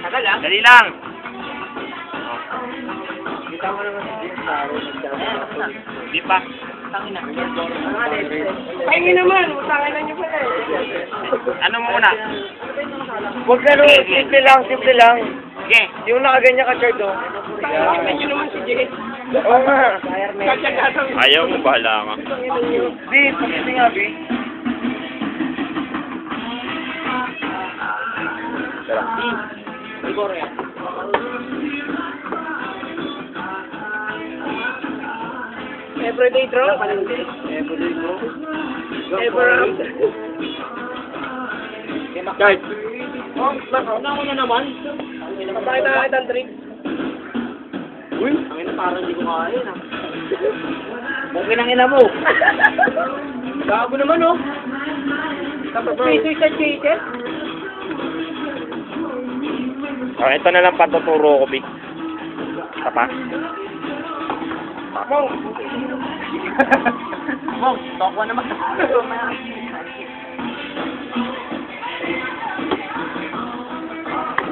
Tagal ah. Dali lang. Kita mo naman si James Taro. Di pa. Tangina. Pahingin naman, utangin na niyo pala eh. Ano muna? Huwag na no, simple lang, simple lang. Sige. Yung nakaganyan ka, Chard, oh. Tangina nyo naman si Jay. Oo nga. Ayaw mo, bahala ka. Bi, pagkiti nga, Bi. Siguro yan. Everyday draw? Everyday bro. Ever up? Chard. Oh, una ko na naman. Patay na kitang trick. Uy. Ang ina parang hindi ko kaya na. Okay nang ina mo. Gago naman oh. Tapos may suicide chaser. Oh, ito na lang patuturo ko, Big. Isa pa? Mong! Mong, talk ko naman.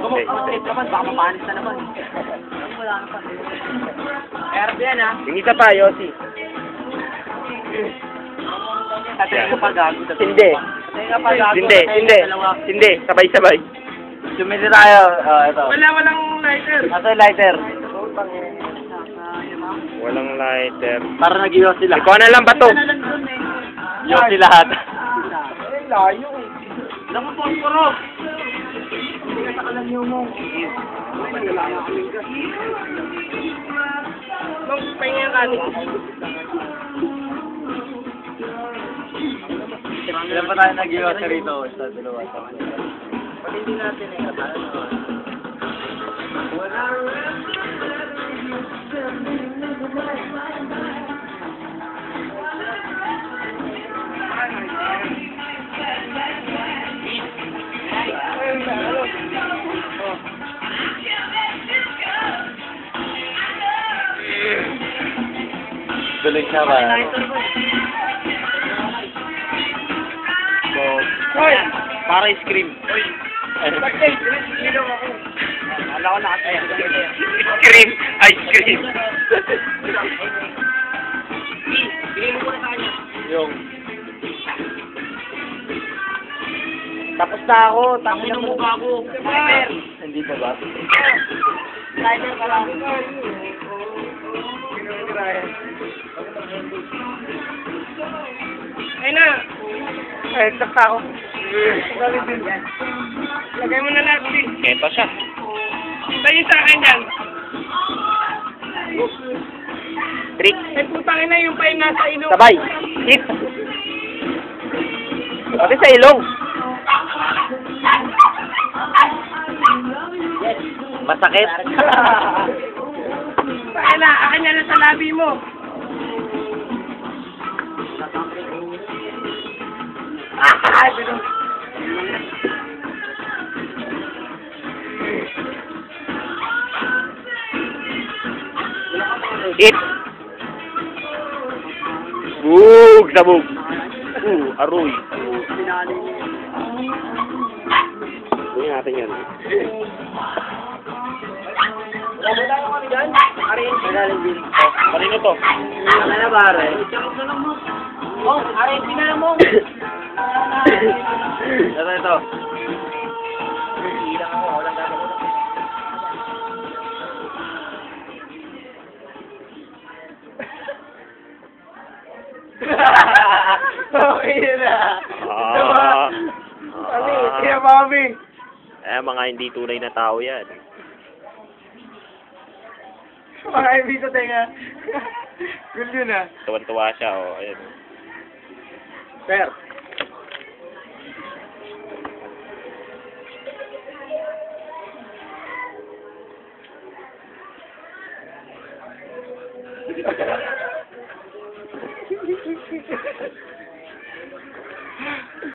Okay. Straight naman, baka mapanis na naman. Wala na pa. Erap yan ah. Yung isa pa, Yossi. Tatay ka pa gago. Hindi. Tatay ka pa gago. Hindi, hindi. Hindi, sabay-sabay. Sumili tayo. Ito. Walang lighter. Ito yung lighter. Walang lighter. Para nag-iwas sila. Ikaw na lang ba to? Iwas sila lahat. Ay, layo eh. Alam mo, Posporo. Hindi ka sakalan niyo mo. Mong, pahinga ka ni. Ilan pa tayo nag-iwas rito? Sa dalawa. Pag hindi natin eh, katalo naman. Galing siya ba? So, Hoy! para ice cream. Bagay, ilaw ako. Wala ko nakataya. Cream! Ice cream! Bigay mo ko na sa kanya. Yung. Tapos na ako. Tangin mo bago. Hindi pa ba? Slider ka lang. Ay na! Ay, sakta ako. Lagay mo na lahat, Bi. Ito siya. Tayo sa akin yan. Trick. Ay, putang ina yung pa yung nasa ilong. Sabay. Hit. Pati sa ilong. Masakit. Ay na, akin yan sa labi mo. Ah, binong. Hit. Bug! Sabog. Aroy. Gawin natin yan. Wala tayo kami dyan. Arin. Kanino to? Ano na ba, Arin? Oh, Arin, pinala mo. Ito. Ilang ako, walang gagawin. Okay na. Ano eh, kaya mami. Mga hindi tunay na tao yan. Mga ibig sa tenga. Cool yun ah. Tuwan-tuwa siya, oh. Ayan. Fair.